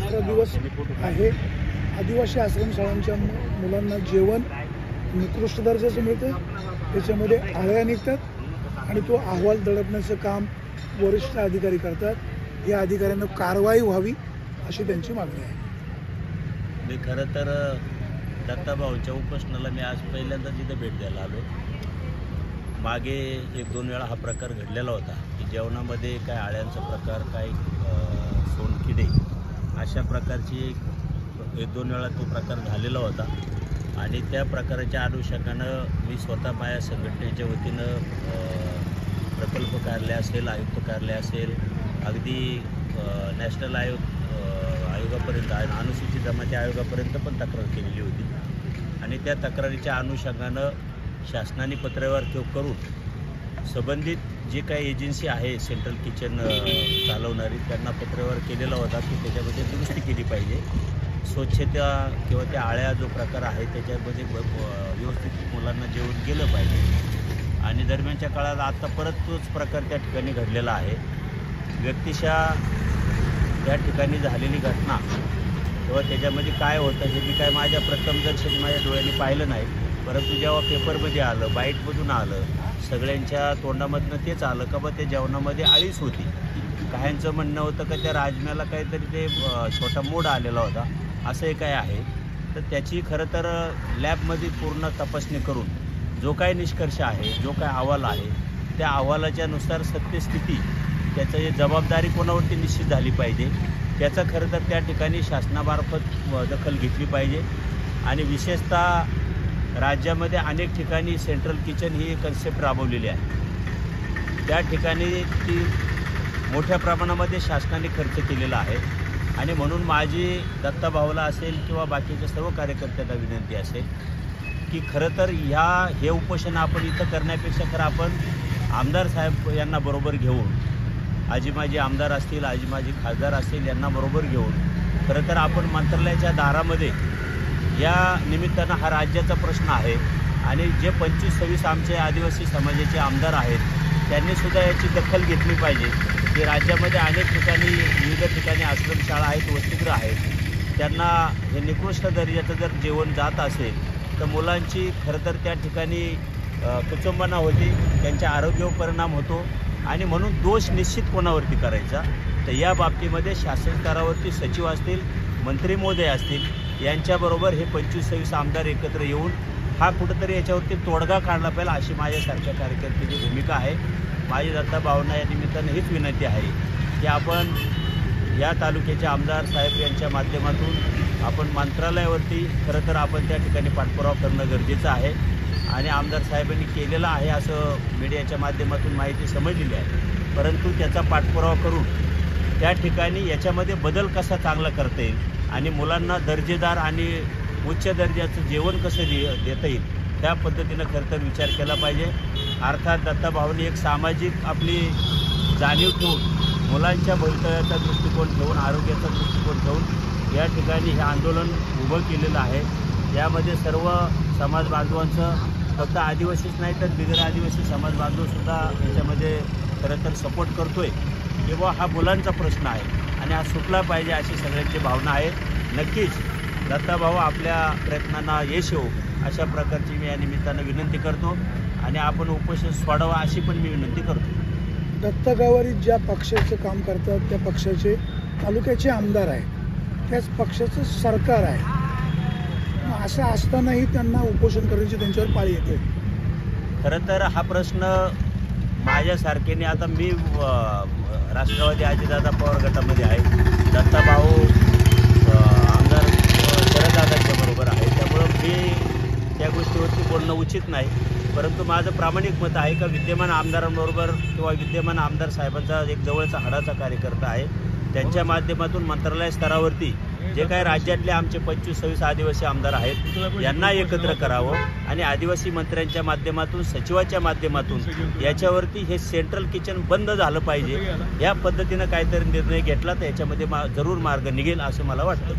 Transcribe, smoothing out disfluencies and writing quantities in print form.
11 दिवस आहे। आदिवासी आश्रमशाळांच्या मुलांना जेवण निकृष्ट दर्जाचं मिळतं, त्याच्यामध्ये आळ्या निघतात आणि तो अहवाल दडपण्याचं काम वरिष्ठ अधिकारी करतात। या अधिकाऱ्यांना कारवाई व्हावी अशी त्यांची मागणी आहे। मी खरं तर दत्ताभाऊंच्या उपोषणाला मी आज पहिल्यांदा तिथे भेट द्यायला आलो। मागे 1-2 वेळा हा प्रकार घडलेला होता की जेवणामध्ये काय आळ्यांचा प्रकार, काय सोनकिडे अशा प्रकारची 1-2 वेळा तो प्रकार झालेला होता आणि त्या प्रकाराच्या अनुषंगानं मी स्वतः माझ्या संघटनेच्या वतीनं प्रकल्प कार्यालय असेल, आयुक्त कार्यालय असेल, अगदी नॅशनल आयोगापर्यंत, अनुसूचित जमाती आयोगापर्यंत पण तक्रार केलेली होती आणि त्या तक्रारीच्या अनुषंगानं शासनाने पत्रव्यवहार करून संबंधित जे काही एजन्सी आहे सेंट्रल किचन चालवणारी त्यांना पत्रव्यवहार केलेला होता की त्याच्यामध्ये दुरुस्ती केली पाहिजे। स्वच्छता किंवा त्या आळ्या जो प्रकार आहे त्याच्यामध्ये व्यवस्थित मुलांना जेवण गेलं पाहिजे आणि दरम्यानच्या काळात आता परत तोच प्रकार त्या ठिकाणी घडलेला आहे। व्यक्तिशः त्या ठिकाणी झालेली घटना तेव्हा त्याच्यामध्ये काय होतं हे मी काय माझ्या प्रथमदर्शनी माझ्या डोळ्यांनी पाहिलं नाही, परंतु जेव्हा पेपरमध्ये आलं, बाईटमधून आलं, सगळ्यांच्या तोंडामधनं तेच आलं का बा त्या जेवणामध्ये आळीच होती। काहींचं म्हणणं होतं का त्या राजम्याला काहीतरी ते छोटा मोड आलेला होता, असंही काय आहे। तर त्याची खरं तर लॅबमध्ये पूर्ण तपासणी करून जो काय निष्कर्ष आहे, जो काय अहवाल आहे, त्या अहवालाच्यानुसार सत्यस्थिती त्याचं जे जबाबदारी कोणावरती निश्चित झाली पाहिजे त्याचा खरं तर त्या ठिकाणी शासनामार्फत दखल घेतली पाहिजे आणि विशेषतः राज्यामध्ये अनेक ठिकाणी सेंट्रल किचन ही कन्सेप्ट राबवलेली आहे। त्या ठिकाणी ती मोठ्या प्रमाणामध्ये शासनाने खर्च केलेला आहे आणि म्हणून माझी दत्ताभाऊला असेल किंवा बाकीच्या सर्व कार्यकर्त्यांना विनंती असेल की खरं तर हे उपोषण आपण इथं करण्यापेक्षा खरं आपण आमदार साहेब यांना बरोबर घेऊन, आजी माजी आमदार असतील, आजी माजी खासदार असतील यांना बरोबर घेऊन खरं तर आपण मंत्रालयाच्या दारामध्ये या निमित्तानं हा राज्याचा प्रश्न आहे आणि जे 25-26 आमचे आदिवासी समाजाचे आमदार आहेत त्यांनीसुद्धा याची दखल घेतली पाहिजे की राज्यामध्ये अनेक ठिकाणी विविध ठिकाणी आश्रमशाळा आहेत, वसतिगृह आहेत, त्यांना हे निकृष्ट दर्जाचं जर जेवण जात असेल तर मुलांची खरं तर त्या ठिकाणी कुचंबना होती, त्यांच्या आरोग्यावर परिणाम होतो आणि म्हणून दोष निश्चित कोणावरती करायचा। तर या बाबतीमध्ये शासन स्तरावरती सचिव असतील, मंत्री महोदय असतील यांच्याबरोबर हे 25-26 आमदार एकत्र येऊन हा कुठंतरी याच्यावरती तोडगा काढला पाहिजे अशी माझ्यासारख्या कार्यकर्त्याची भूमिका आहे। माझी दत्ताभाऊंना या निमित्तानं हीच विनंती आहे की आपण या तालुक्याचे आमदार साहेब यांच्या माध्यमातून आपण मंत्रालयावरती खरं तर आपण त्या ठिकाणी पाठपुरावा करणं गरजेचं आहे आणि आमदार साहेबांनी केलेलं आहे असं मीडियाच्या माध्यमातून माहिती समजलेली आहे, परंतु त्याचा पाठपुरावा करून त्या ठिकाणी याच्यामध्ये बदल कसा चांगला करता येईल आणि मुलांना दर्जेदार आणि उच्च दर्जाचं जेवण कसं देता येईल त्या पद्धतीनं खरं तर विचार केला पाहिजे। अर्थात दत्ताभाऊंनी एक सामाजिक आपली जाणीव ठेवून मुलांच्या भवितव्याचा दृष्टिकोन ठेवून, आरोग्याचा दृष्टिकोन ठेवून या ठिकाणी हे आंदोलन उभं केलेलं आहे। यामध्ये सर्व समाज बांधवांचं फक्त आदिवासीच नाही तर बिगर आदिवासी समाज बांधवसुद्धा याच्यामध्ये खरं तर सपोर्ट करतोय किंवा हा मुलांचा प्रश्न आहे आणि हा सुटला पाहिजे अशी सगळ्यांची भावना आहे। नक्कीच दत्ताभाऊ आपल्या प्रयत्नांना यश येऊ अशा प्रकारची मी या निमित्तानं विनंती करतो आणि आपण उपोषण सोडावं अशी पण मी विनंती करतो। दत्तगावारी ज्या पक्षाचं काम करतात त्या पक्षाचे तालुक्याचे आमदार आहेत, त्याच पक्षाचं सरकार आहे, असं असतानाही त्यांना उपोषण करण्याची त्यांच्यावर पाळी येते। खरं तर हा प्रश्न माझ्यासारखेने आता मी राष्ट्रवादी अजितदादा पवार गटामध्ये आहे, दत्ताभाऊ आमदार शरददादांच्या बरोबर आहे, त्यामुळं मी त्या गोष्टीवरती बोलणं उचित नाही, परंतु माझं प्रामाणिक मत आहे का विद्यमान आमदारांबरोबर किंवा विद्यमान आमदार साहेबांचा एक जवळचा हाडाचा कार्यकर्ता आहे, त्यांच्या माध्यमातून मंत्रालय स्तरावरती जे काही राज्यातले आमचे 25-26 आदिवासी आमदार आहेत यांना एकत्र करावं आणि आदिवासी मंत्र्यांच्या माध्यमातून, सचिवाच्या माध्यमातून याच्यावरती हे सेंट्रल किचन बंद झालं पाहिजे या पद्धतीनं काहीतरी निर्णय घेतला तर याच्यामध्ये जरूर मार्ग निघेल असं मला वाटतं।